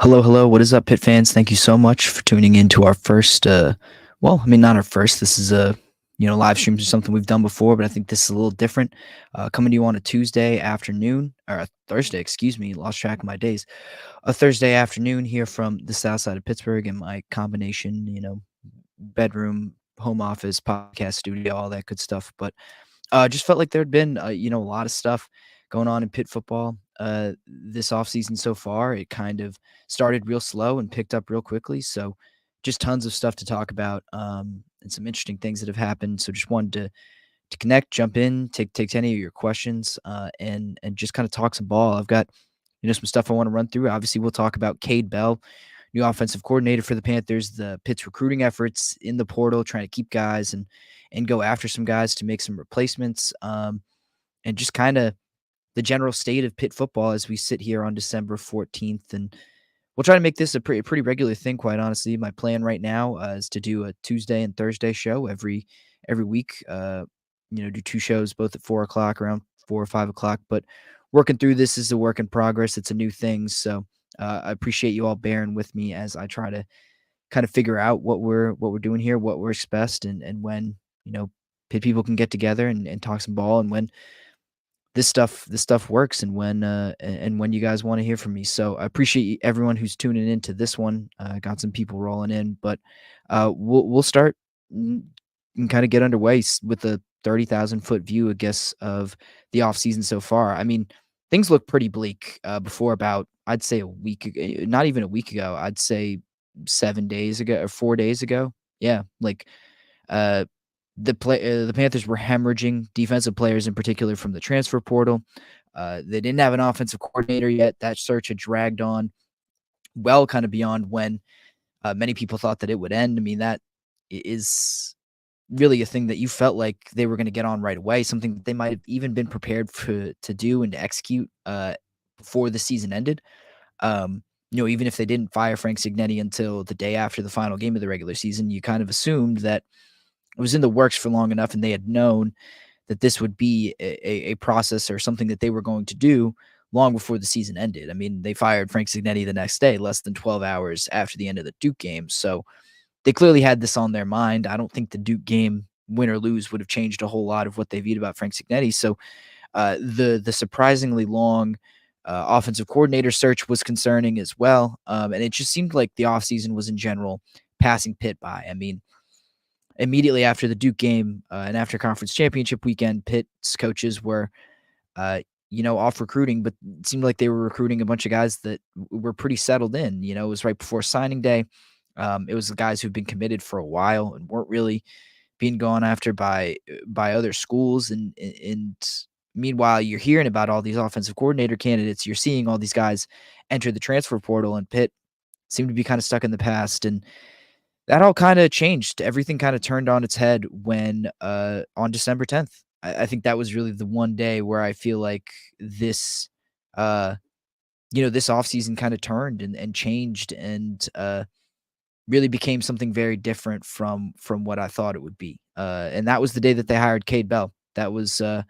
Hello, hello. What is up, Pitt fans? Thank you so much for tuning in to our first, not our first. This is live streams or something we've done before, but I think this is a little different. Coming to you on a Tuesday afternoon, or a Thursday, excuse me, lost track of my days. A Thursday afternoon here from the south side of Pittsburgh in my combination, bedroom, home office, podcast studio, all that good stuff. But just felt like there'd been, a lot of stuff going on in Pitt football this offseason so far. It kind of started real slow and picked up real quickly. So just tons of stuff to talk about and some interesting things that have happened. So just wanted to connect, jump in, take any of your questions and just kind of talk some ball. I've got some stuff I want to run through. Obviously, we'll talk about Cade Bell, new offensive coordinator for the Panthers, the Pitt's recruiting efforts in the portal, trying to keep guys and go after some guys to make some replacements, and just kind of the general state of Pitt football as we sit here on December 14th. And we'll try to make this a pretty regular thing, quite honestly. My plan right now is to do a Tuesday and Thursday show every week. Do two shows both at 4 o'clock, around 4 or 5 o'clock. But working through this is a work in progress. It's a new thing, so I appreciate you all bearing with me as I try to kind of figure out what we're doing here, what works best, and when Pitt people can get together and talk some ball, and when this stuff works, and when you guys want to hear from me. So I appreciate everyone who's tuning into this one. Got some people rolling in, but we'll start and kind of get underway with the 30,000-foot view, I guess, of the offseason so far. I mean, things look pretty bleak before about, I'd say, a week ago, not even a week ago. I'd say 7 days ago or 4 days ago. Yeah, like uh, the Panthers were hemorrhaging defensive players in particular from the transfer portal. They didn't have an offensive coordinator yet. That search had dragged on well, kind of beyond when many people thought that it would end. I mean, that is really a thing that you felt like they were going to get on right away, something that they might have even been prepared to do and to execute before the season ended. Even if they didn't fire Frank Signetti until the day after the final game of the regular season, you kind of assumed that it was in the works for long enough and they had known that this would be a process or something that they were going to do long before the season ended. I mean, they fired Frank Signetti the next day, less than 12 hours after the end of the Duke game. So they clearly had this on their mind. I don't think the Duke game, win or lose, would have changed a whole lot of what they viewed about Frank Signetti. So the surprisingly long offensive coordinator search was concerning as well. And it just seemed like the offseason was in general passing Pitt by. I mean, immediately after the Duke game and after conference championship weekend, Pitt's coaches were, off recruiting, but it seemed like they were recruiting a bunch of guys that were pretty settled in. It was right before signing day. It was the guys who've been committed for a while and weren't really being gone after by other schools. And meanwhile, you're hearing about all these offensive coordinator candidates. You're seeing all these guys enter the transfer portal, and Pitt seemed to be kind of stuck in the past. And that all kind of changed. Everything kind of turned on its head when on December 10th. I think that was really the one day where I feel like uh, this offseason kind of turned and changed and really became something very different from what I thought it would be. And that was the day that they hired Cade Bell. That was kind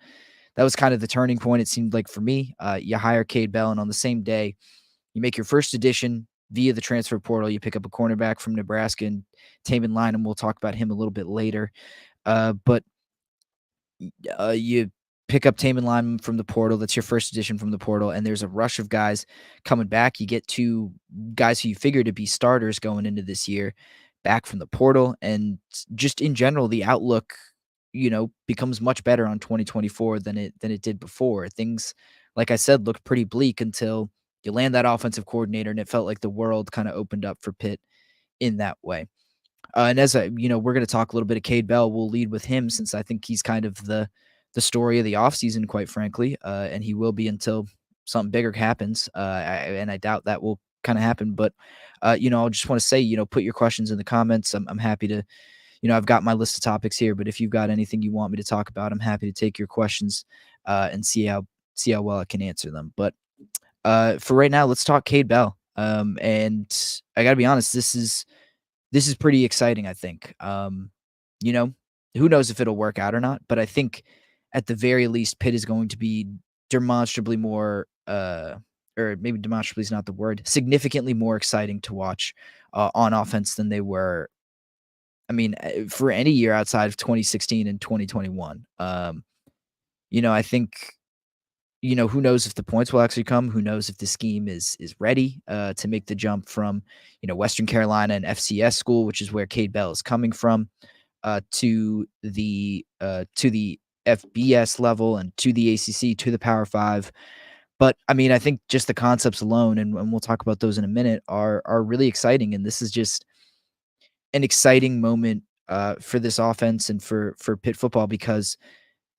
of the turning point, it seemed like, for me. You hire Cade Bell, and on the same day, you make your first addition via the transfer portal. You pick up a cornerback from Nebraska, and Taman Lynham. We'll talk about him a little bit later. But you pick up Taman Lynham from the portal. That's your first addition from the portal, and there's a rush of guys coming back. You get two guys who you figure to be starters going into this year back from the portal, and just in general, the outlook, becomes much better on 2024 than it did before. Things, like I said, looked pretty bleak until you land that offensive coordinator, and it felt like the world kind of opened up for Pitt in that way. And as we're going to talk a little bit of Cade Bell. We'll lead with him since I think he's kind of the story of the offseason, quite frankly, and he will be until something bigger happens. And I doubt that will kind of happen. But I just want to say, put your questions in the comments. I'm happy to. I've got my list of topics here, but if you've got anything you want me to talk about, I'm happy to take your questions and see how well I can answer them. But for right now, let's talk Cade Bell. And I got to be honest, this is pretty exciting, I think. You know, who knows if it'll work out or not, but I think at the very least, Pitt is going to be demonstrably more, or maybe demonstrably is not the word, significantly more exciting to watch on offense than they were. I mean, for any year outside of 2016 and 2021. I think who knows if the points will actually come? Who knows if the scheme is ready to make the jump from Western Carolina and FCS school, which is where Cade Bell is coming from, to the FBS level and to the ACC to the Power Five. But I mean, I think just the concepts alone, and we'll talk about those in a minute, are really exciting. And this is just an exciting moment for this offense and for Pitt football because,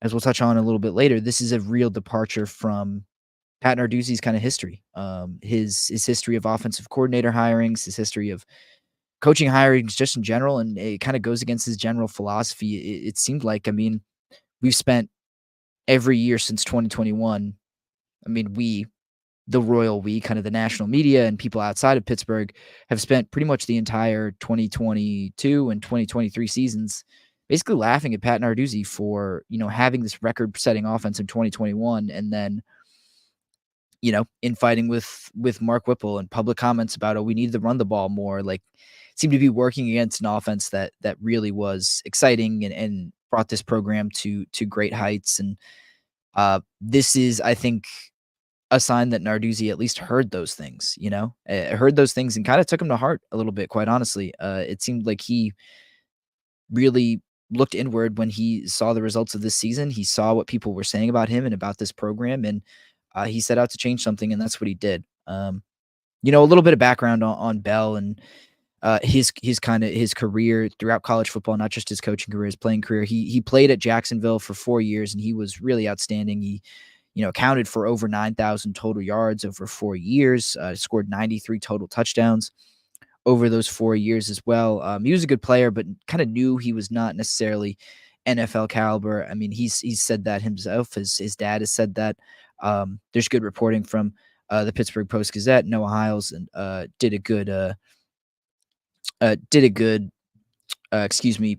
as we'll touch on a little bit later, this is a real departure from Pat Narduzzi's kind of history. His history of offensive coordinator hirings, his history of coaching hirings just in general, and it kind of goes against his general philosophy. It seemed like, I mean, we've spent every year since 2021. I mean, the royal we, kind of the national media and people outside of Pittsburgh, have spent pretty much the entire 2022 and 2023 seasons basically laughing at Pat Narduzzi for, having this record-setting offense in 2021 and then, infighting with Mark Whipple and public comments about, "Oh, we need to run the ball more," like, seemed to be working against an offense that really was exciting and brought this program to great heights. And this is, I think, a sign that Narduzzi at least heard those things, heard those things and kind of took them to heart a little bit, quite honestly. It seemed like he really looked inward when he saw the results of this season. He saw what people were saying about him and about this program, and he set out to change something, and that's what he did. A little bit of background on Bell and his career throughout college football, not just his coaching career, his playing career. He played at Jacksonville for 4 years, and he was really outstanding. He accounted for over 9,000 total yards over 4 years, scored 93 total touchdowns over those 4 years as well. He was a good player, but kind of knew he was not necessarily NFL caliber. I mean, he's said that himself. His dad has said that. There's good reporting from the Pittsburgh Post-Gazette. Noah Hiles and did a good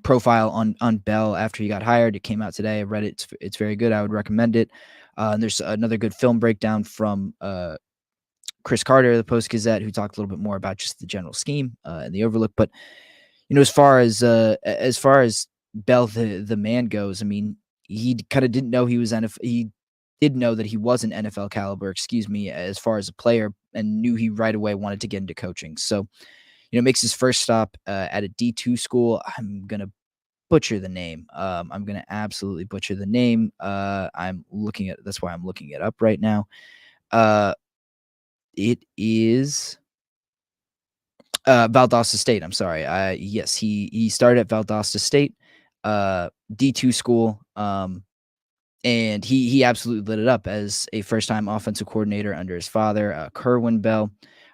profile on Bell after he got hired. It came out today. I read it. It's very good. I would recommend it. And there's another good film breakdown from Chris Carter, the Post-Gazette, who talked a little bit more about just the general scheme and the overlook. But as far as Bell the man goes, I mean, he kind of didn't know he was NFL. He did know that he wasn't NFL caliber, as far as a player, and knew he right away wanted to get into coaching. So, makes his first stop at a D2 school. I'm gonna butcher the name. I'm gonna absolutely butcher the name. That's why I'm looking it up right now. It is Valdosta State. I'm sorry. Yes, he started at Valdosta State, D2 school. And he absolutely lit it up as a first-time offensive coordinator under his father, Kerwin Bell.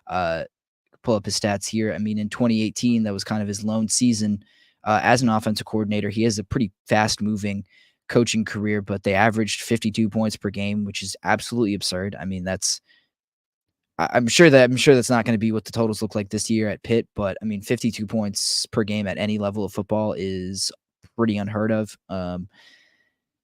Pull up his stats here. I mean, in 2018, that was kind of his lone season as an offensive coordinator. He has a pretty fast-moving coaching career, but they averaged 52 points per game, which is absolutely absurd. I mean, I'm sure that's not going to be what the totals look like this year at Pitt, but I mean, 52 points per game at any level of football is pretty unheard of.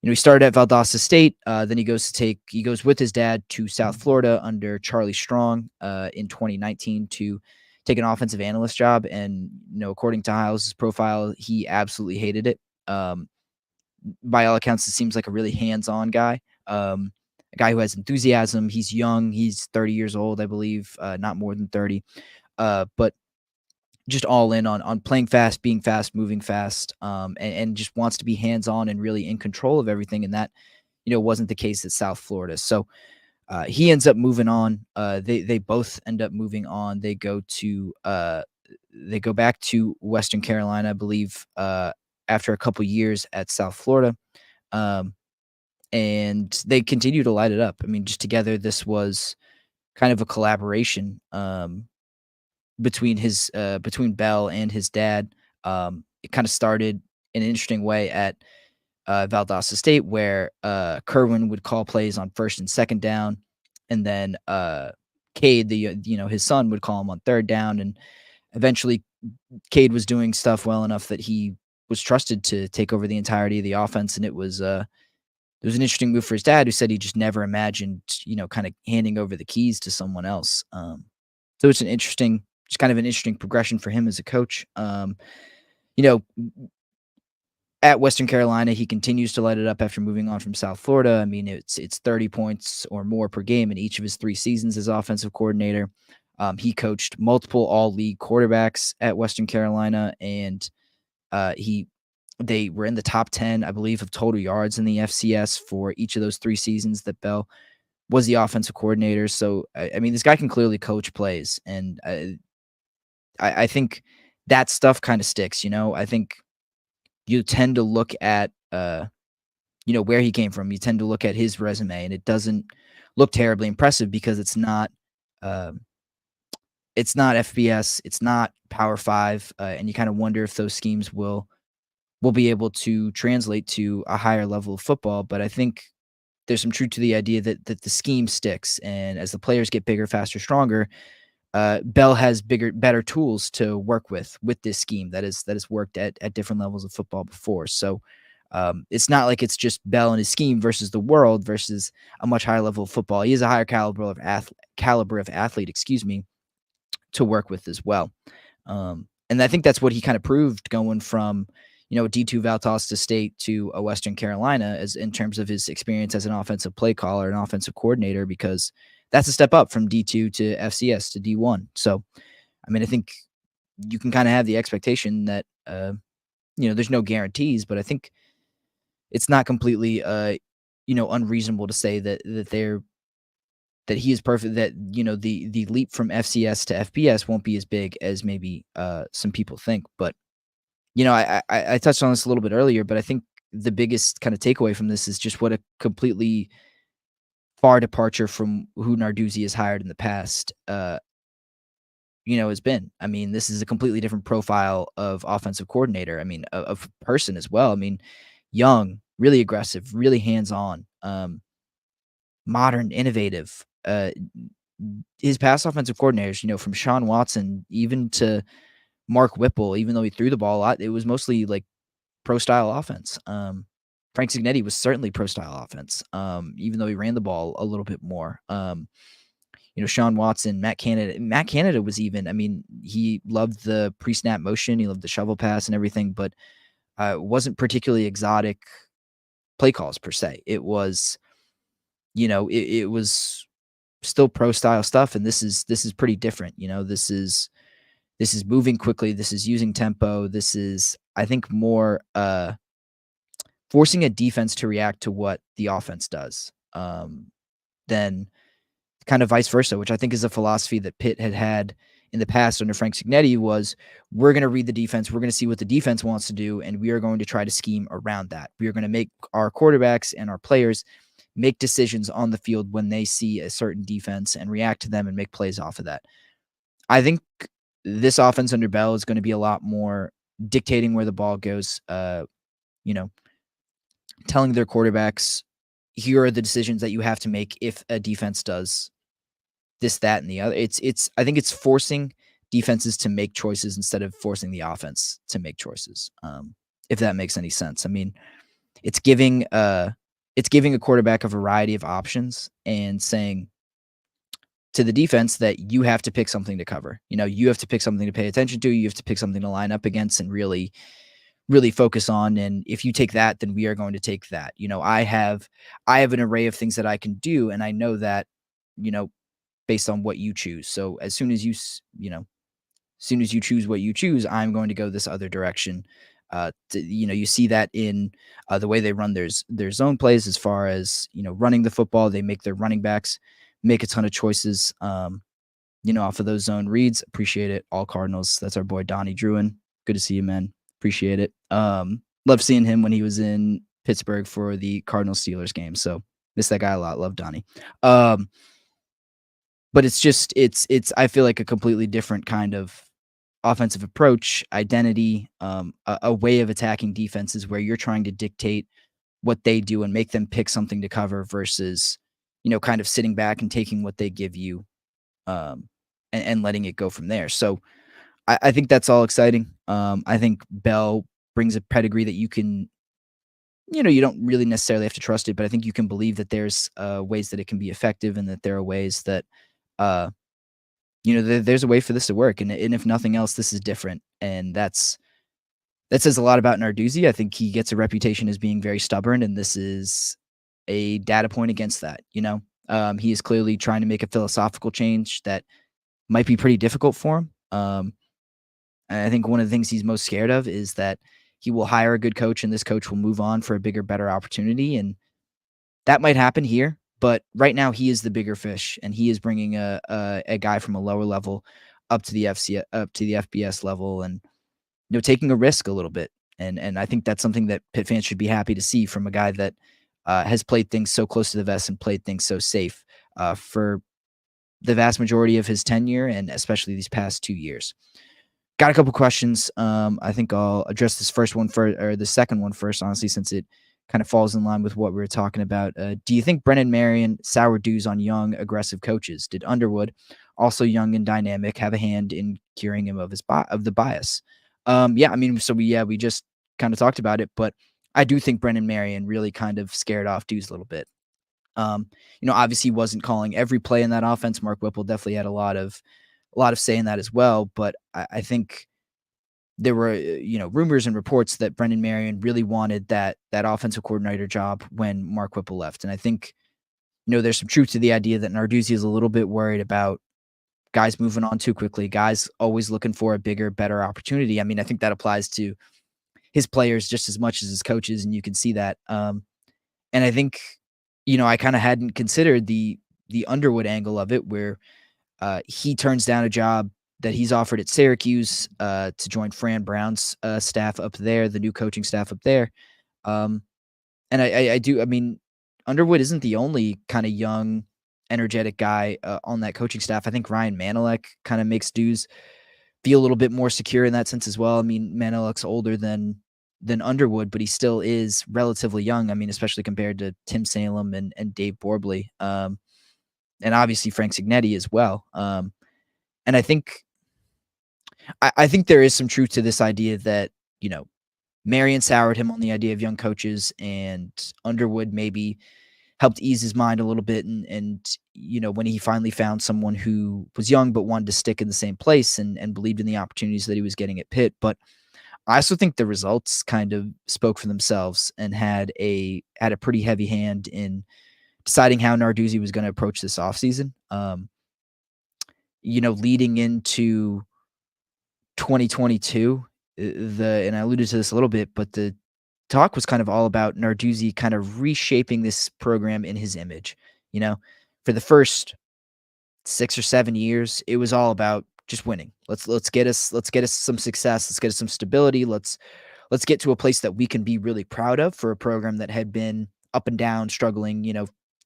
He started at Valdosta State. Then he goes with his dad to South Florida under Charlie Strong in 2019 to take an offensive analyst job. And, according to Hiles' profile, he absolutely hated it. By all accounts, it seems like a really hands-on guy, a guy who has enthusiasm. He's young. He's 30 years old, I believe, not more than 30. But just all in on playing fast, being fast, moving fast, and just wants to be hands-on and really in control of everything. And that, wasn't the case at South Florida. So he ends up moving on. They both end up moving on. They go back to Western Carolina, I believe, after a couple years at South Florida. And they continue to light it up. I mean, just together, this was kind of a collaboration between Bell and his dad. It kind of started in an interesting way at Valdosta State, where Kerwin would call plays on first and second down, and then Cade, his son, would call him on third down, and eventually Cade was doing stuff well enough that he was trusted to take over the entirety of the offense, and it was It was an interesting move for his dad, who said he just never imagined, kind of handing over the keys to someone else. So it's just kind of an interesting progression for him as a coach. You know, at Western Carolina, he continues to light it up after moving on from South Florida. I mean, it's 30 points or more per game in each of his 3 seasons as offensive coordinator. He coached multiple all-league quarterbacks at Western Carolina, and he they were in the top 10, I believe, of total yards in the FCS for each of those 3 seasons that Bell was the offensive coordinator. So, I mean, this guy can clearly coach plays, and I think that stuff kind of sticks. I think you tend to look at where he came from. You tend to look at his resume, and it doesn't look terribly impressive because um, it's not FBS, it's not Power Five, and you kind of wonder if those schemes will be able to translate to a higher level of football. But I think there's some truth to the idea that the scheme sticks, and as the players get bigger, faster, stronger, Bell has better tools to work with this scheme that has worked at different levels of football before. So it's not like it's just Bell and his scheme versus the world versus a much higher level of football. He has a higher caliber of athlete, excuse me, to work with as well. And I think that's what he kind of proved going from, a D2 Valdosta State to a Western Carolina, as in terms of his experience as an offensive play caller and offensive coordinator, because that's a step up from D2 to FCS to D1. So, I mean, I think you can kind of have the expectation that, there's no guarantees, but I think it's not completely, unreasonable to say that he is perfect, that, the leap from FCS to FBS won't be as big as maybe some people think. But, I touched on this a little bit earlier, but I think the biggest kind of takeaway from this is just what a completely far departure from who Narduzzi has hired in the past, has been. I mean, this is a completely different profile of offensive coordinator. I mean, of person as well. I mean, young, really aggressive, really hands-on, modern, innovative. His past offensive coordinators, from Sean Watson even to Mark Whipple, even though he threw the ball a lot, it was mostly like pro style offense. Frank Signetti was certainly pro style offense, even though he ran the ball a little bit more. Sean Watson, Matt Canada. Matt Canada was even, I mean, he loved the pre snap motion, he loved the shovel pass and everything, but wasn't particularly exotic play calls per se. It was, it was still pro style stuff, and this is pretty different. This is moving quickly. This is using tempo. This is, I think, more forcing a defense to react to what the offense does, than kind of vice versa, which I think is a philosophy that Pitt had in the past under Frank Signetti. Was, we're going to read the defense, we're going to see what the defense wants to do, and we are going to try to scheme around that. We are going to make our quarterbacks and our players make decisions on the field when they see a certain defense and react to them and make plays off of that. I think this offense under Bell is going to be a lot more dictating where the ball goes, you know, telling their quarterbacks, here are the decisions that you have to make if a defense does this, that, and the other. I think it's forcing defenses to make choices instead of forcing the offense to make choices. If that makes any sense. I mean, it's giving a quarterback a variety of options and saying to the defense that you have to pick something to cover. You have to pick something to pay attention to. You have to pick something to line up against and really, really focus on. And if you take that, then we are going to take that. I have an array of things that I can do, and I know that, based on what you choose. So as soon as you choose what you choose, I'm going to go this other direction. You see that in the way they run their zone plays, as far as, running the football. They make their running backs make a ton of choices, off of those zone reads. Appreciate it. All Cardinals. That's our boy Donnie Druin. Good to see you, man. Appreciate it. Love seeing him when he was in Pittsburgh for the Cardinals Steelers game. So miss that guy a lot. Love Donnie. But it's I feel like a completely different kind of offensive approach, identity, a way of attacking defenses where you're trying to dictate what they do and make them pick something to cover versus, kind of sitting back and taking what they give you, and letting it go from there. So I think that's all exciting. I think Bell brings a pedigree that you can you don't really necessarily have to trust it, but I think you can believe that there's ways that it can be effective, and that there are ways that uh, there's a way for this to work. And if nothing else, this is different, and that says a lot about Narduzzi. I think he gets a reputation as being very stubborn, and this is a data point against that. He is clearly trying to make a philosophical change that might be pretty difficult for him. And I think one of the things he's most scared of is that he will hire a good coach, and this coach will move on for a bigger, better opportunity. And that might happen here, but right now he is the bigger fish, and he is bringing a guy from a lower level up to the FBS level, and taking a risk a little bit. And I think that's something that Pitt fans should be happy to see from a guy that has played things so close to the vest and played things so safe for the vast majority of his tenure, and especially these past 2 years. Got a couple questions. I think I'll address this first one first, or the second one first, honestly, since it kind of falls in line with what we were talking about. Do you think Brennan Marion soured dues on young, aggressive coaches? Did Underwood, also young and dynamic, have a hand in curing him of of the bias? Yeah, I mean, we just kind of talked about it, but I do think Brennan Marion really kind of scared off dudes a little bit. Obviously, he wasn't calling every play in that offense. Mark Whipple definitely had a lot of say in that as well. But I think there were rumors and reports that Brendan Marion really wanted that offensive coordinator job when Mark Whipple left. And I think there's some truth to the idea that Narduzzi is a little bit worried about guys moving on too quickly, guys always looking for a bigger, better opportunity. I mean, I think that applies to his players just as much as his coaches, and you can see that. And I think I kind of hadn't considered the Underwood angle of it, where he turns down a job that he's offered at Syracuse to join Fran Brown's staff up there, the new coaching staff up there. Um, and I do. I mean, Underwood isn't the only kind of young, energetic guy on that coaching staff. I think Ryan Manilek kind of makes dudes feel a little bit more secure in that sense as well. I mean, Manilek's older than Underwood, but he still is relatively young. I mean, especially compared to Tim Salem and Dave Borbley, and obviously Frank Signetti as well. And I think there is some truth to this idea that, Marion soured him on the idea of young coaches, and Underwood maybe helped ease his mind a little bit. And when he finally found someone who was young but wanted to stick in the same place, and believed in the opportunities that he was getting at Pitt. But I also think the results kind of spoke for themselves, and had a pretty heavy hand in deciding how Narduzzi was going to approach this offseason. Leading into 2022, and I alluded to this a little bit, but the talk was kind of all about Narduzzi kind of reshaping this program in his image. You know, for the first 6 or 7 years, it was all about just winning. Let's get us some success. Let's get us some stability. Let's get to a place that we can be really proud of for a program that had been up and down, struggling,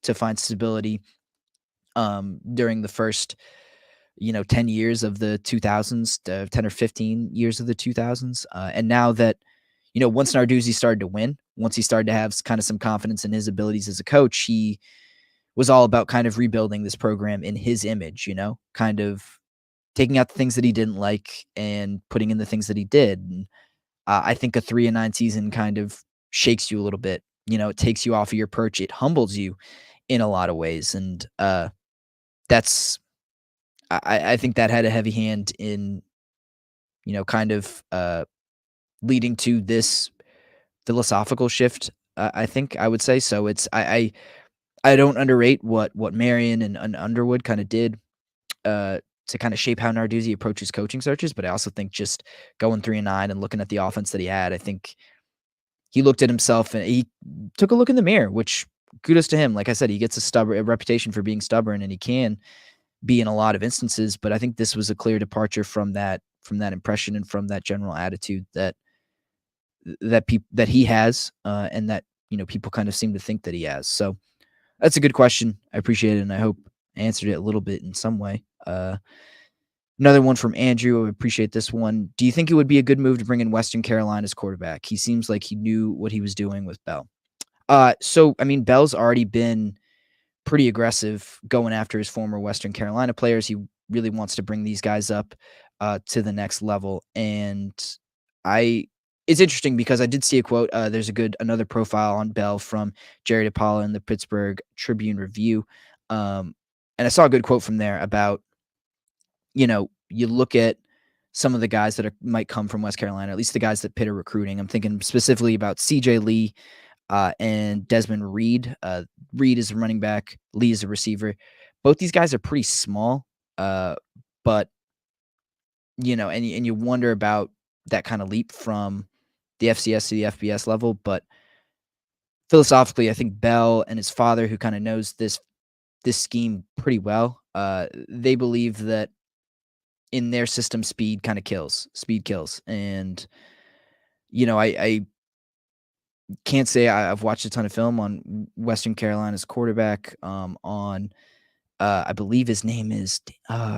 to find stability during the first 10 years of the 2000s, 10 or 15 years of the 2000s. And now that, once Narduzzi started to win, once he started to have kind of some confidence in his abilities as a coach, he was all about kind of rebuilding this program in his image, kind of taking out the things that he didn't like and putting in the things that he did. And I think a 3-9 season kind of shakes you a little bit. It takes you off of your perch. It humbles you in a lot of ways. And that's, I think that had a heavy hand in, kind of leading to this philosophical shift. I think I would say so. I don't underrate what Marion and Underwood kind of did to kind of shape how Narduzzi approaches coaching searches, but I also think just going 3-9 and looking at the offense that he had, I think he looked at himself and he took a look in the mirror, which kudos to him. Like I said, he gets a reputation for being stubborn, and he can be in a lot of instances, but I think this was a clear departure from that impression and from that general attitude that he has, and that people kind of seem to think that he has. So that's a good question. I appreciate it, and I hope I answered it a little bit in some way. Another one from Andrew. I appreciate this one. Do you think it would be a good move to bring in Western Carolina's quarterback? He seems like he knew what he was doing with Bell. So I mean, Bell's already been pretty aggressive going after his former Western Carolina players. He really wants to bring these guys up to the next level. And I it's interesting because I did see a quote. There's another profile on Bell from Jared Apollo in the Pittsburgh Tribune Review, um, and I saw a good quote from there about, you look at some of the guys that might come from West Carolina, at least the guys that Pitt are recruiting. I'm thinking specifically about C.J. Lee and Desmond Reed. Reed is a running back, Lee is a receiver. Both these guys are pretty small, but and you wonder about that kind of leap from the FCS to the FBS level. But philosophically, I think Bell and his father, who kind of knows this scheme pretty well, they believe that in their system, speed kind of kills. Speed kills, and I can't say I've watched a ton of film on Western Carolina's quarterback. On I believe his name is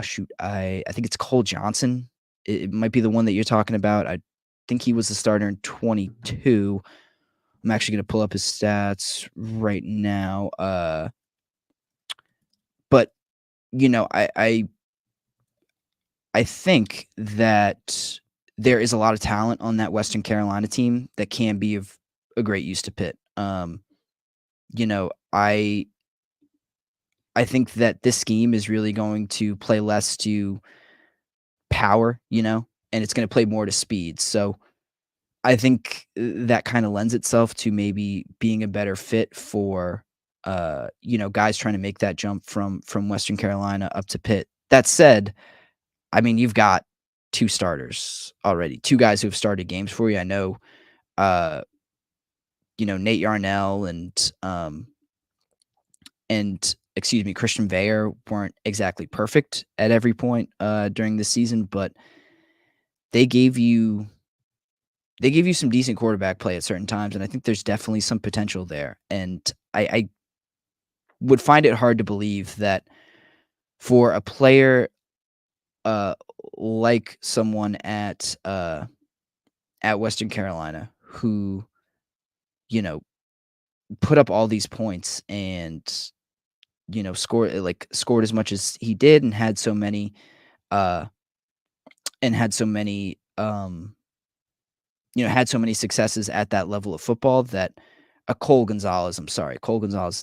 shoot, I think it's Cole Johnson. It might be the one that you're talking about. I think he was the starter in 22. I'm actually going to pull up his stats right now. But I think that there is a lot of talent on that Western Carolina team that can be of a great use to Pitt. You know, I I think that this scheme is really going to play less to power, and it's going to play more to speed. So I think that kind of lends itself to maybe being a better fit for guys trying to make that jump from Western Carolina up to Pitt. That said, I mean, you've got two starters already, two guys who have started games for you. I know uh Nate Yarnell and excuse me, Christian Veyer weren't exactly perfect at every point during the season, but they gave you some decent quarterback play at certain times, and I think there's definitely some potential there. And I would find it hard to believe that for a player uh, like someone at Western Carolina who you know put up all these points and scored as much as he did and had so many uh and had so many had so many successes at that level of football that Cole Gonzalez'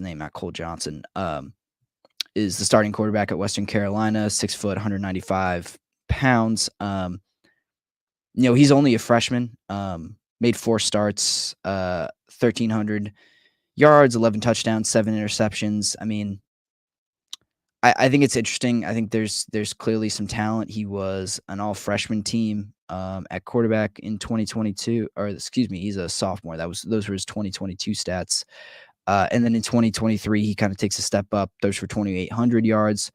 name, not Cole Johnson, is the starting quarterback at Western Carolina, 6 foot, 195 pounds. He's only a freshman, made 4 starts, 1,300 yards, 11 touchdowns, 7 interceptions. I mean, I think it's interesting. I think there's clearly some talent. He was an all freshman team at quarterback in 2022, or excuse me, he's a sophomore. Those were his 2022 stats. And then in 2023, he kind of takes a step up, throws for 2,800 yards,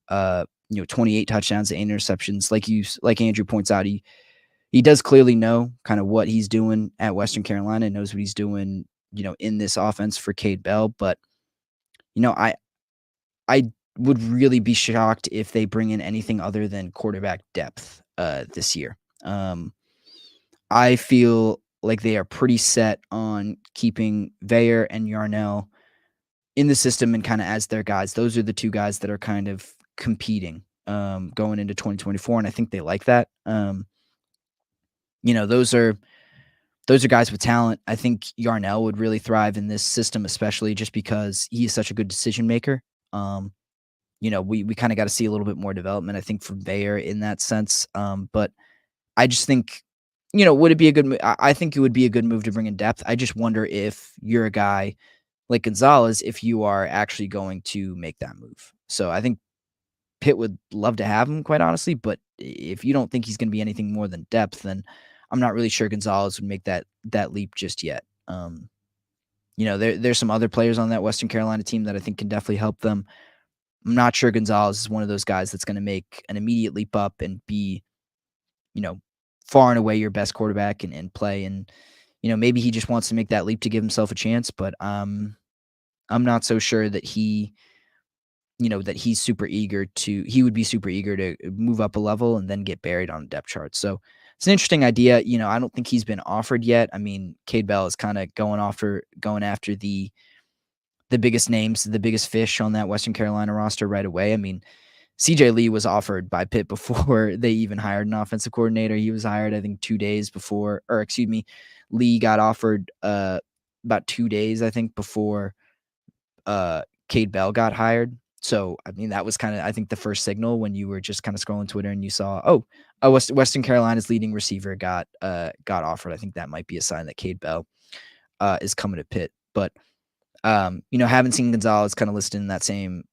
28 touchdowns, 8 interceptions. Like Andrew points out, he does clearly know kind of what he's doing at Western Carolina, knows what he's doing, in this offense for Cade Bell. But I would really be shocked if they bring in anything other than quarterback depth this year. I feel like they are pretty set on keeping Veyer and Yarnell in the system and kind of as their guys. Those are the two guys that are kind of competing going into 2024, and I think they like that. Those are guys with talent. I think Yarnell would really thrive in this system, especially just because he is such a good decision maker. We kind of got to see a little bit more development, I think, from Veyer in that sense. But I just think, would it be a good move? I think it would be a good move to bring in depth. I just wonder if you're a guy like Gonzalez, if you are actually going to make that move. So I think Pitt would love to have him, quite honestly. But if you don't think he's going to be anything more than depth, then I'm not really sure Gonzalez would make that leap just yet. There's some other players on that Western Carolina team that I think can definitely help them. I'm not sure Gonzalez is one of those guys that's going to make an immediate leap up and be, far and away your best quarterback and play. And, maybe he just wants to make that leap to give himself a chance. But I'm not so sure that he would be super eager to move up a level and then get buried on a depth chart. So it's an interesting idea. I don't think he's been offered yet. I mean, Cade Bell is kind of going after the biggest names, the biggest fish on that Western Carolina roster right away. I mean, CJ Lee was offered by Pitt before they even hired an offensive coordinator. He was hired, I think, 2 days before, or excuse me, Lee got offered about 2 days, I think, before Cade Bell got hired. So, I mean, that was kind of, I think, the first signal when you were just kind of scrolling Twitter and you saw, Western Carolina's leading receiver got offered. I think that might be a sign that Cade Bell is coming to Pitt. But haven't seen Gonzalez kind of listed in that same,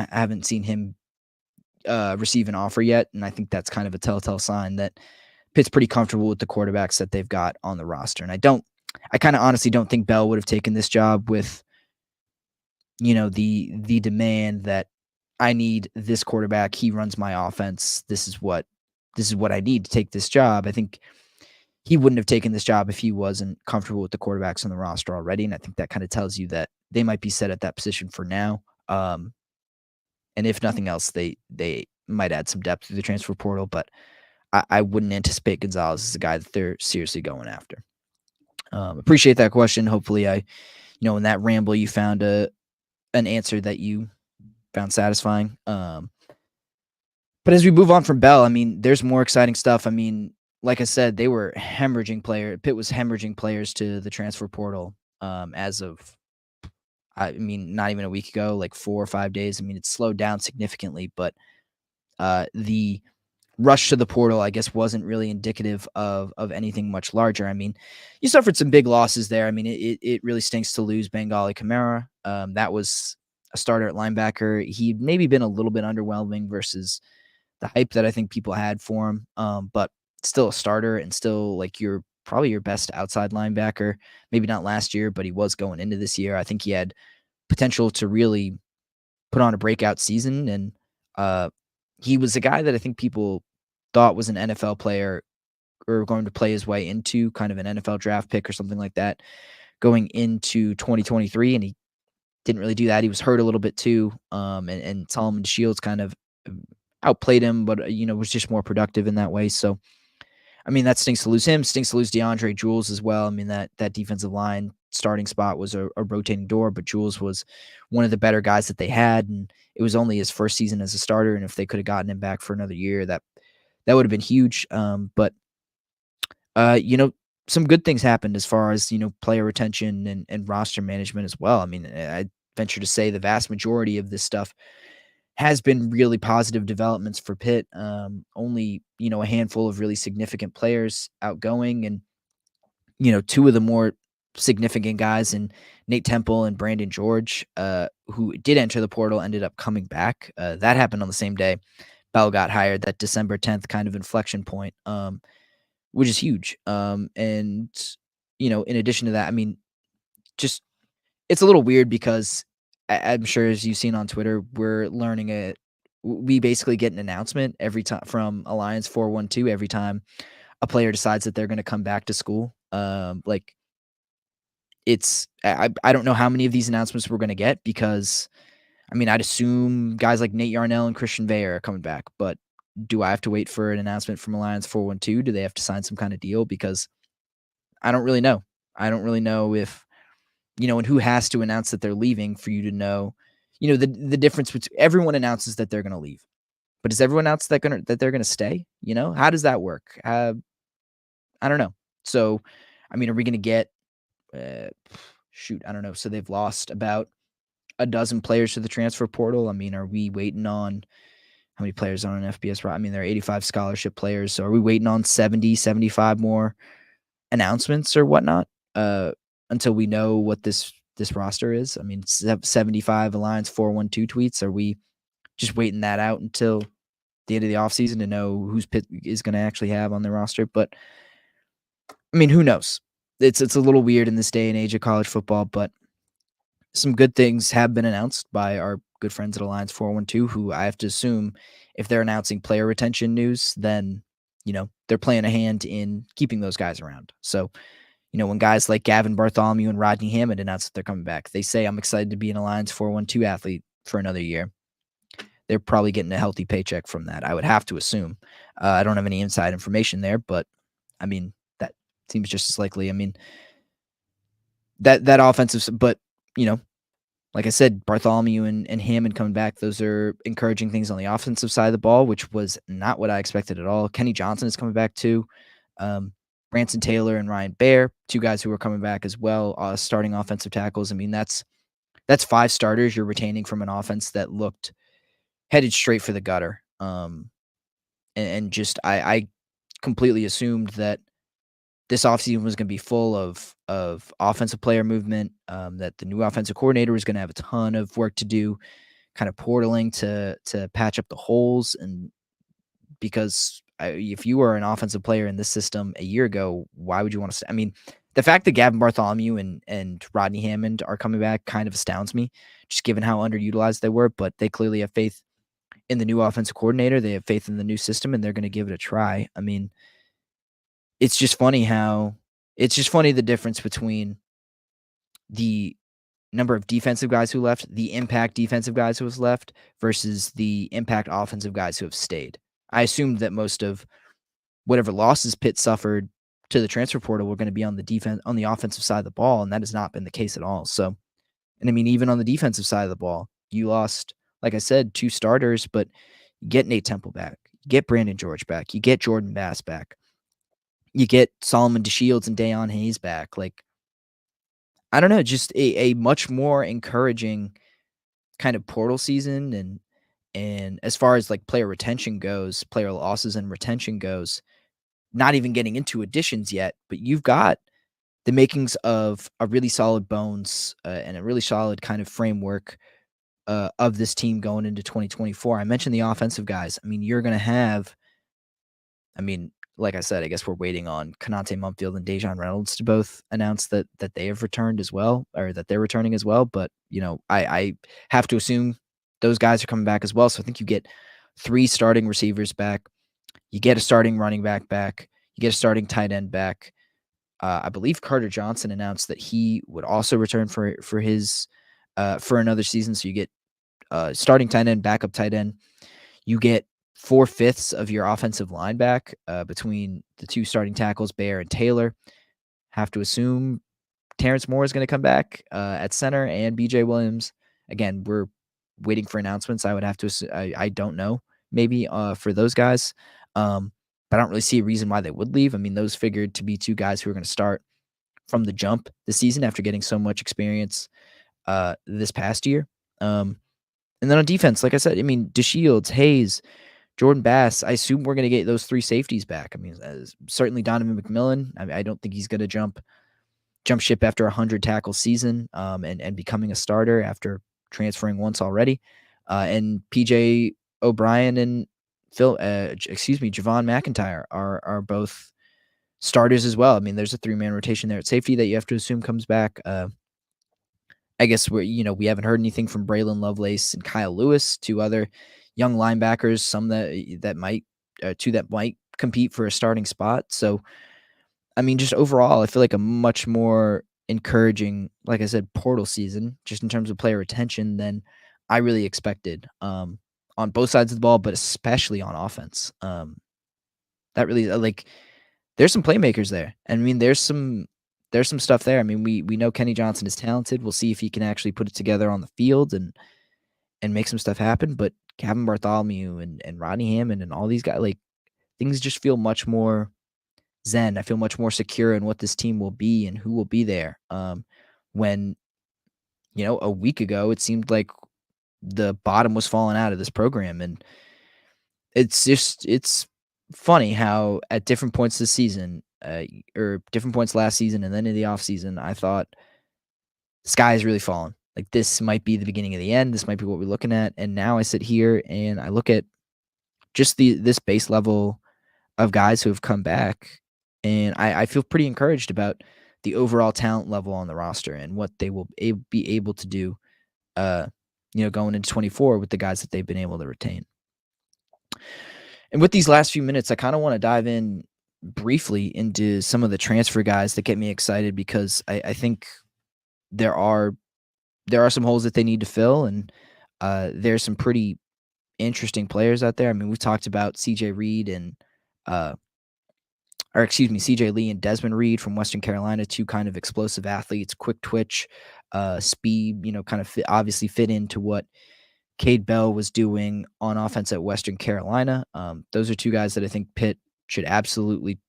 haven't seen him receive an offer yet, and I think that's kind of a telltale sign that Pitt's pretty comfortable with the quarterbacks that they've got on the roster. And I kind of honestly don't think Bell would have taken this job with the demand that I need this quarterback. He runs my offense. This is what I need to take this job. I think he wouldn't have taken this job if he wasn't comfortable with the quarterbacks on the roster already. And I think that kind of tells you that they might be set at that position for now. And if nothing else, they might add some depth through the transfer portal, but I wouldn't anticipate Gonzalez as a guy that they're seriously going after. Appreciate that question. Hopefully in that ramble, you found an answer that you found satisfying. But as we move on from Bell, I mean, there's more exciting stuff. I mean, like I said, Pitt was hemorrhaging players to the transfer portal as of, I mean, not even a week ago, like 4 or 5 days. I mean, it's slowed down significantly, but the rush to the portal, I guess, wasn't really indicative of anything much larger. I mean, you suffered some big losses there. I mean, it really stinks to lose Bengali Kamara. That was a starter at linebacker. He'd maybe been a little bit underwhelming versus the hype that I think people had for him, but still a starter and still like probably your best outside linebacker. Maybe not last year, but he was going into this year. I think he had potential to really put on a breakout season, and he was a guy that I think people thought was an NFL player or going to play his way into kind of an NFL draft pick or something like that going into 2023, and he didn't really do that. He was hurt a little bit too, and Solomon Shields kind of outplayed him, but was just more productive in that way. So, I mean, that stinks to lose him. Stinks to lose DeAndre Jules as well. I mean, that defensive line starting spot was a rotating door, but Jules was one of the better guys that they had, and it was only his first season as a starter. And if they could have gotten him back for another year, that would have been huge. But some good things happened as far as player retention and roster management as well. I mean, I venture to say the vast majority of this stuff has been really positive developments for Pitt. Only, a handful of really significant players outgoing, and, two of the more significant guys in Nate Temple and Brandon George, who did enter the portal, ended up coming back. That happened on the same day Bell got hired, that December 10th kind of inflection point, which is huge. And, in addition to that, I mean, just it's a little weird because I'm sure as you've seen on Twitter, we basically get an announcement every time from Alliance 412 every time a player decides that they're going to come back to school. Like I don't know how many of these announcements we're going to get because I mean, I'd assume guys like Nate Yarnell and Christian Veyer are coming back, but do I have to wait for an announcement from Alliance 412? Do they have to sign some kind of deal? Because I don't really know. I don't really know if and who has to announce that they're leaving for you to know, the difference between everyone announces that they're going to leave, but does everyone announce that they're going to stay? How does that work? I don't know. So, I mean, are we going to get, I don't know. So they've lost about a dozen players to the transfer portal. I mean, are we waiting on how many players on an FBS? I mean, there are 85 scholarship players. So are we waiting on 70, 75 more announcements or whatnot? Until we know what this roster is. I mean, 75 Alliance 412 tweets. Are we just waiting that out until the end of the offseason to know who's Pitt is going to actually have on their roster? But I mean, who knows? It's a little weird in this day and age of college football, but some good things have been announced by our good friends at Alliance 412, who I have to assume if they're announcing player retention news, then, they're playing a hand in keeping those guys around. So, when guys like Gavin Bartholomew and Rodney Hammond announce that they're coming back, they say, I'm excited to be an Alliance 412 athlete for another year. They're probably getting a healthy paycheck from that, I would have to assume. I don't have any inside information there, but I mean, that seems just as likely. I mean, that offensive, but, like I said, Bartholomew and Hammond coming back, those are encouraging things on the offensive side of the ball, which was not what I expected at all. Kenny Johnson is coming back too. Um, Branson Taylor and Ryan Baer, two guys who are coming back as well, starting offensive tackles. I mean, that's five starters you're retaining from an offense that looked headed straight for the gutter. And just I completely assumed that this offseason was going to be full of offensive player movement, that the new offensive coordinator was going to have a ton of work to do, kind of portaling to patch up the holes. And because if you were an offensive player in this system a year ago, why would you want to? I mean, the fact that Gavin Bartholomew and Rodney Hammond are coming back kind of astounds me, just given how underutilized they were. But they clearly have faith in the new offensive coordinator. They have faith in the new system, and they're going to give it a try. I mean, it's just funny how it's just funny the difference between the number of defensive guys who left, the impact defensive guys who was left versus the impact offensive guys who have stayed. I assumed that most of whatever losses Pitt suffered to the transfer portal were going to be on the offensive side of the ball, and that has not been the case at all. So, and I mean, even on the defensive side of the ball, you lost, like I said, two starters, but you get Nate Temple back, you get Brandon George back, you get Jordan Bass back, you get Solomon DeShields and Dayon Hayes back. Like, I don't know, just a much more encouraging kind of portal season. And as far as like player retention goes, player losses and retention goes, not even getting into additions yet, but you've got the makings of a really solid bones, and a really solid kind of framework of this team going into 2024. I mentioned the offensive guys. I mean, you're going to have, I mean, like I said, I guess we're waiting on Konate Mumfield and Dejon Reynolds to both announce that they have returned as well, or that they're returning as well. But I have to assume those guys are coming back as well. So I think you get three starting receivers back, you get a starting running back back, you get a starting tight end back. I believe Carter Johnson announced that he would also return for his for another season. So you get starting tight end, backup tight end. You get 4/5 of your offensive line back, between the two starting tackles, Baer and Taylor. Have to assume Terrence Moore is going to come back at center, and BJ Williams. Again, we're waiting for announcements. I would have to assume, I don't know, maybe for those guys. But I don't really see a reason why they would leave. I mean, those figured to be two guys who are going to start from the jump this season after getting so much experience this past year. And then on defense, like I said, I mean, DeShields, Hayes, Jordan Bass, I assume we're going to get those three safeties back. I mean, certainly Donovan McMillan. I don't think he's going to jump ship after a 100 tackle season, and becoming a starter after transferring once already. And PJ O'Brien and Javon McIntyre are both starters as well. I mean, there's a 3-man rotation there at safety that you have to assume comes back. I guess we haven't heard anything from Braylon Lovelace and Kyle Lewis, two other young linebackers, some that might two that might compete for a starting spot. So, I mean, just overall, I feel like a much more encouraging, like I said, portal season, just in terms of player retention than I really expected, on both sides of the ball, but especially on offense. That really like there's some playmakers there. I mean, there's some stuff there. I mean, we know Kenny Johnson is talented. We'll see if he can actually put it together on the field and make some stuff happen. But Gavin Bartholomew and Rodney Hammond and all these guys, like, things just feel much more zen. I feel much more secure in what this team will be and who will be there. When a week ago it seemed like the bottom was falling out of this program, and it's funny how at different points this season, or different points last season and then in the offseason, I thought the sky is really falling. Like, this might be the beginning of the end. This might be what we're looking at. And now I sit here and I look at just this base level of guys who have come back, and I feel pretty encouraged about the overall talent level on the roster and what they will be able to do, going into 24 with the guys that they've been able to retain. And with these last few minutes, I kind of want to dive in briefly into some of the transfer guys that get me excited, because I think there are some holes that they need to fill, and there's some pretty interesting players out there. I mean, we've talked about CJ Reed and CJ Lee and Desmond Reed from Western Carolina, two kind of explosive athletes, quick twitch, speed, kind of obviously fit into what Cade Bell was doing on offense at Western Carolina. Those are two guys that I think Pitt should absolutely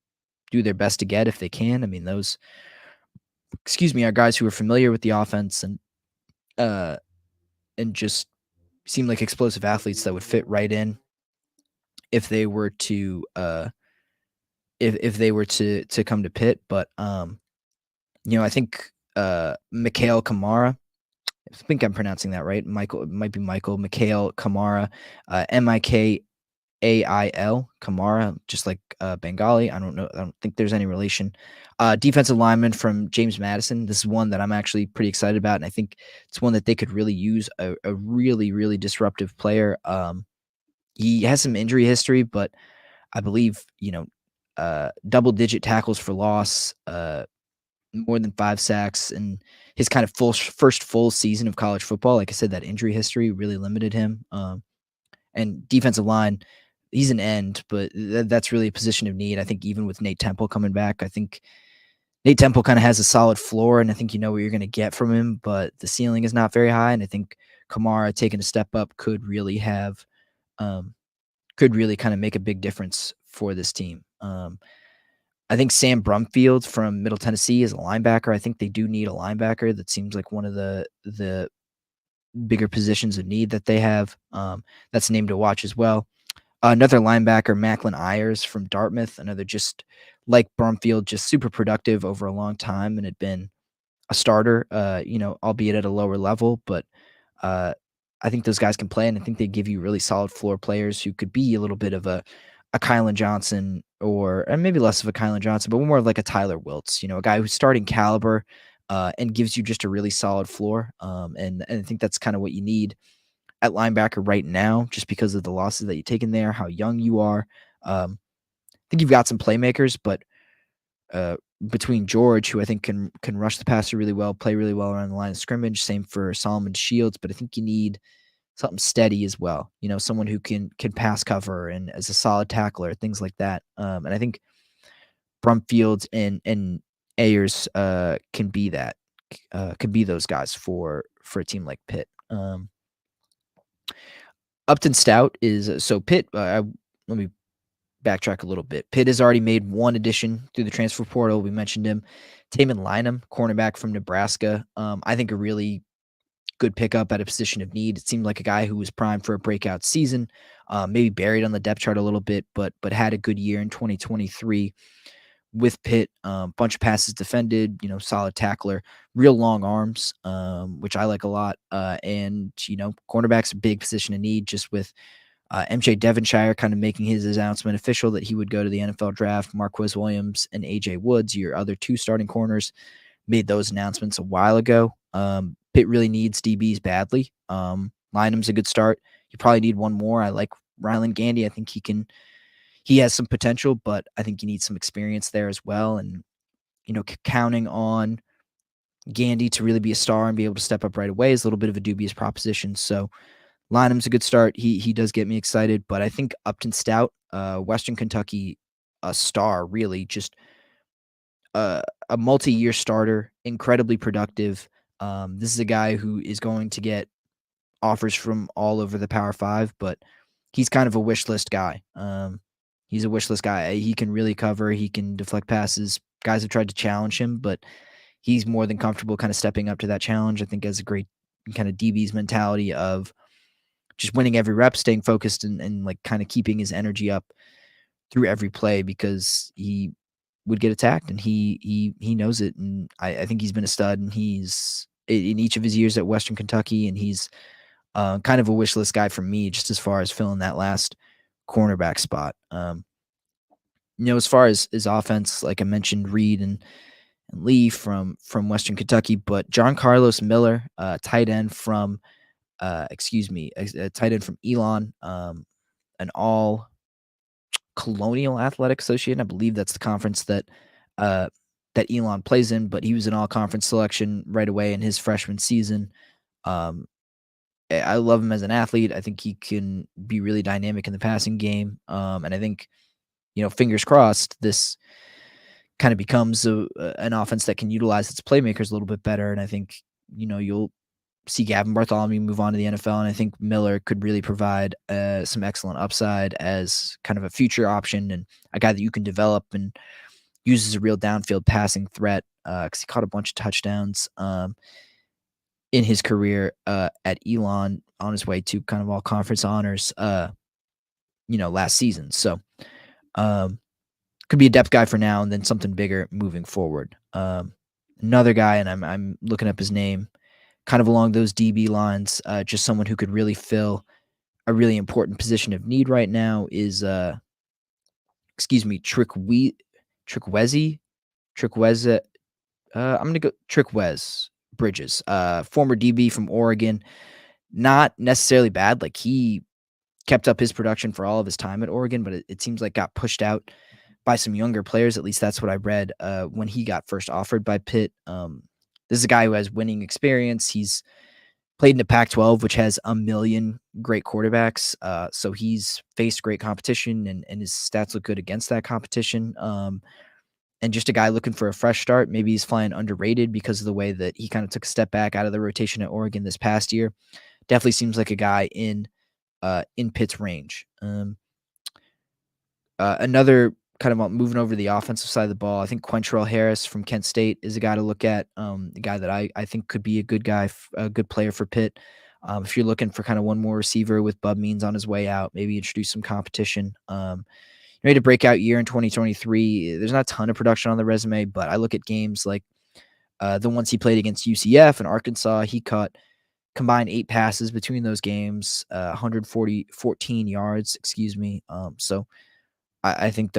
do their best to get if they can. I mean, those, excuse me, are guys who are familiar with the offense uh, and just seem like explosive athletes that would fit right in if they were to if they were to come to Pitt. But I think Mikhail Kamara. I think I'm pronouncing that right. Michael, it might be Michael Mikhail Kamara, Mikail Kamara, just like Bengali. I don't know. I don't think there's any relation. Defensive lineman from James Madison. This is one that I'm actually pretty excited about, and I think it's one that they could really use. A really, really disruptive player. He has some injury history, but I believe double-digit tackles for loss, more than 5 sacks, and his kind of first full season of college football. Like I said, that injury history really limited him. And defensive line, he's an end, but that's really a position of need. I think even with Nate Temple coming back, I think Nate Temple kind of has a solid floor, and I think you know what you're going to get from him, but the ceiling is not very high. And I think Kamara taking a step up um, could really kind of make a big difference for this team. I think Sam Brumfield from Middle Tennessee is a linebacker. I think they do need a linebacker. That seems like one of the bigger positions of need that they have. That's a name to watch as well. Another linebacker, Macklin Ayers from Dartmouth, another just like Brumfield, just super productive over a long time and had been a starter, albeit at a lower level. But I think those guys can play, and I think they give you really solid floor players who could be a little bit of a Kylan Johnson and maybe less of a Kylan Johnson, but more of like a Tyler Wiltz, a guy who's starting caliber and gives you just a really solid floor. And I think that's kind of what you need at linebacker right now, just because of the losses that you take in there, how young you are. I think you've got some playmakers, but between George, who I think can rush the passer really well, play really well around the line of scrimmage, same for Solomon Shields, but I think you need something steady as well. Someone who can pass cover and as a solid tackler, things like that. And I think Brumfield and Ayers can be that, could be those guys for a team like Pitt. Upton Stout is so Pitt. Let me backtrack a little bit. Pitt has already made one addition through the transfer portal. We mentioned him, Taman Lynham, cornerback from Nebraska. I think a really good pickup at a position of need. It seemed like a guy who was primed for a breakout season, maybe buried on the depth chart a little bit, but had a good year in 2023 with Pitt. Bunch of passes defended, solid tackler, real long arms, which I like a lot. And cornerback's a big position of need, just with MJ Devonshire kind of making his announcement official that he would go to the NFL draft. Marquez Williams and AJ Woods, your other two starting corners, made those announcements a while ago. Pitt really needs DBs badly. Lynham's a good start. You probably need one more. I like Ryland Gandy. I think he has some potential, but I think you need some experience there as well. And, counting on Gandy to really be a star and be able to step up right away is a little bit of a dubious proposition. So Lynham's a good start. He does get me excited, but I think Upton Stout, Western Kentucky, a star, really just a multi-year starter, incredibly productive. This is a guy who is going to get offers from all over the Power Five, but he's kind of a wish list guy. He's a wish list guy. He can really cover. He can deflect passes. Guys have tried to challenge him, but he's more than comfortable kind of stepping up to that challenge. I think has a great kind of DB's mentality of just winning every rep, staying focused, and like kind of keeping his energy up through every play, because he would get attacked and he knows it. And I think he's been a stud, and he's in each of his years at Western Kentucky, and he's kind of a wish list guy for me, just as far as filling that last cornerback spot. As far as his offense, like I mentioned, Reed and Lee from Western Kentucky, but John Carlos Miller, tight end from a tight end from Elon, an all Colonial Athletic Association. I believe that's the conference that Elon plays in, but he was an all conference selection right away in his freshman season. Um, I love him as an athlete. I think he can be really dynamic in the passing game. And I think, fingers crossed, this kind of becomes an offense that can utilize its playmakers a little bit better. And I think you'll see Gavin Bartholomew move on to the NFL, and I think Miller could really provide some excellent upside as kind of a future option and a guy that you can develop and use as a real downfield passing threat because he caught a bunch of touchdowns in his career at Elon on his way to kind of all conference honors, last season. So um, could be a depth guy for now and then something bigger moving forward. Another guy, and I'm looking up his name, kind of along those DB lines, just someone who could really fill a really important position of need right now is Trickweze. Trickweze. I'm gonna go Trickwez Bridges, former DB from Oregon. Not necessarily bad. Like he kept up his production for all of his time at Oregon, but it seems like got pushed out by some younger players. At least that's what I read when he got first offered by Pitt. This is a guy who has winning experience. He's played in the Pac-12, which has a million great quarterbacks. So he's faced great competition, and his stats look good against that competition. And just a guy looking for a fresh start. Maybe he's flying underrated because of the way that he kind of took a step back out of the rotation at Oregon this past year. Definitely seems like a guy in Pitt's range. Another kind of moving over to the offensive side of the ball, I think Quentrell Harris from Kent State is a guy to look at. The guy that I think could be a good guy, a good player for Pitt. If you're looking for kind of one more receiver with Bub Means on his way out, maybe introduce some competition. He had a breakout year in 2023. There's not a ton of production on the resume, but I look at games like the ones he played against UCF and Arkansas. He caught combined 8 passes between those games, 14 yards, excuse me. So I think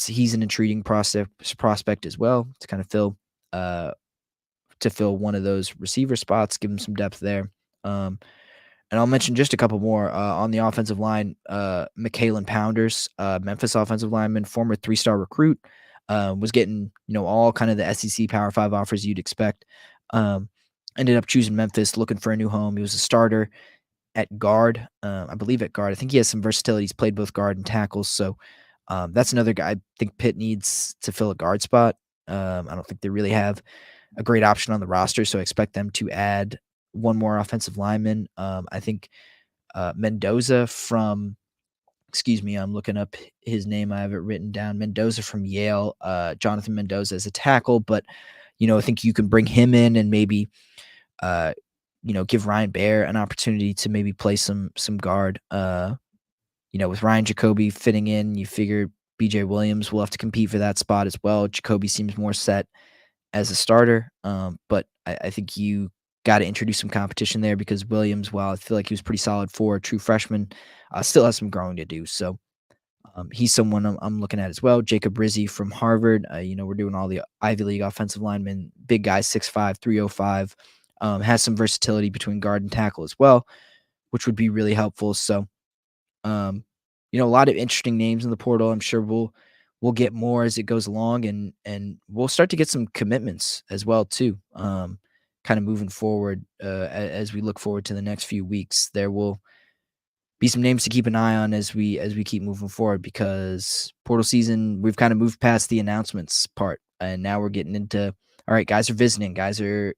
he's an intriguing prospect as well to kind of fill one of those receiver spots, give him some depth there. And I'll mention just a couple more on the offensive line. Michaelan Pounders, Memphis offensive lineman, former 3-star recruit, was getting all kind of the SEC Power 5 offers you'd expect. Ended up choosing Memphis, looking for a new home. He was a starter at guard, I believe at guard. I think he has some versatility. He's played both guard and tackles, so that's another guy I think Pitt needs to fill a guard spot. I don't think they really have a great option on the roster, so I expect them to add one more offensive lineman. I think Mendoza from, excuse me, I'm looking up his name. I have it written down. Mendoza from Yale. Jonathan Mendoza is a tackle, but I think you can bring him in and maybe give Ryan Baer an opportunity to maybe play some guard. With Ryan Jacoby fitting in, you figure BJ Williams will have to compete for that spot as well. Jacoby seems more set as a starter, but I think you got to introduce some competition there because Williams, while I feel like he was pretty solid for a true freshman, still has some growing to do. So he's someone I'm looking at as well. Jacob Rizzi from Harvard. We're doing all the Ivy League offensive linemen, big guy, 6'5", 305, has some versatility between guard and tackle as well, which would be really helpful. So, a lot of interesting names in the portal. I'm sure we'll get more as it goes along, and we'll start to get some commitments as well too. Kind of moving forward as we look forward to the next few weeks, there will be some names to keep an eye on as we keep moving forward because portal season, we've kind of moved past the announcements part, and now we're getting into, all right, guys are visiting, guys are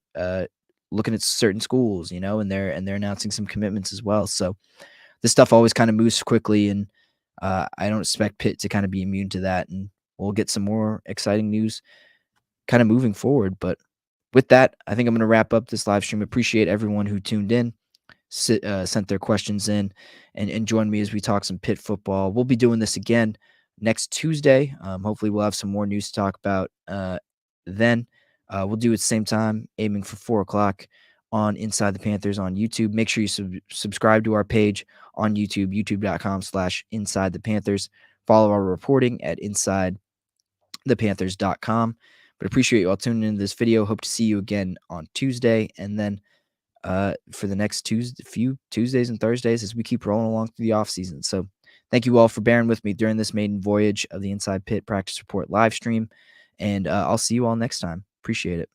looking at certain schools, and they're announcing some commitments as well. So this stuff always kind of moves quickly, and I don't expect Pitt to kind of be immune to that, and we'll get some more exciting news kind of moving forward. But with that, I think I'm going to wrap up this live stream. Appreciate everyone who tuned in, sent their questions in, and joined me as we talk some Pitt football. We'll be doing this again next Tuesday. Hopefully we'll have some more news to talk about then. We'll do it at the same time, aiming for 4 o'clock on Inside the Panthers on YouTube. Make sure you subscribe to our page on YouTube, youtube.com/Inside the Panthers. Follow our reporting at InsideThePanthers.com. But appreciate you all tuning into this video. Hope to see you again on Tuesday, and then for the next few Tuesdays and Thursdays as we keep rolling along through the offseason. So thank you all for bearing with me during this maiden voyage of the Inside Pitt Practice Report live stream, and I'll see you all next time. Appreciate it.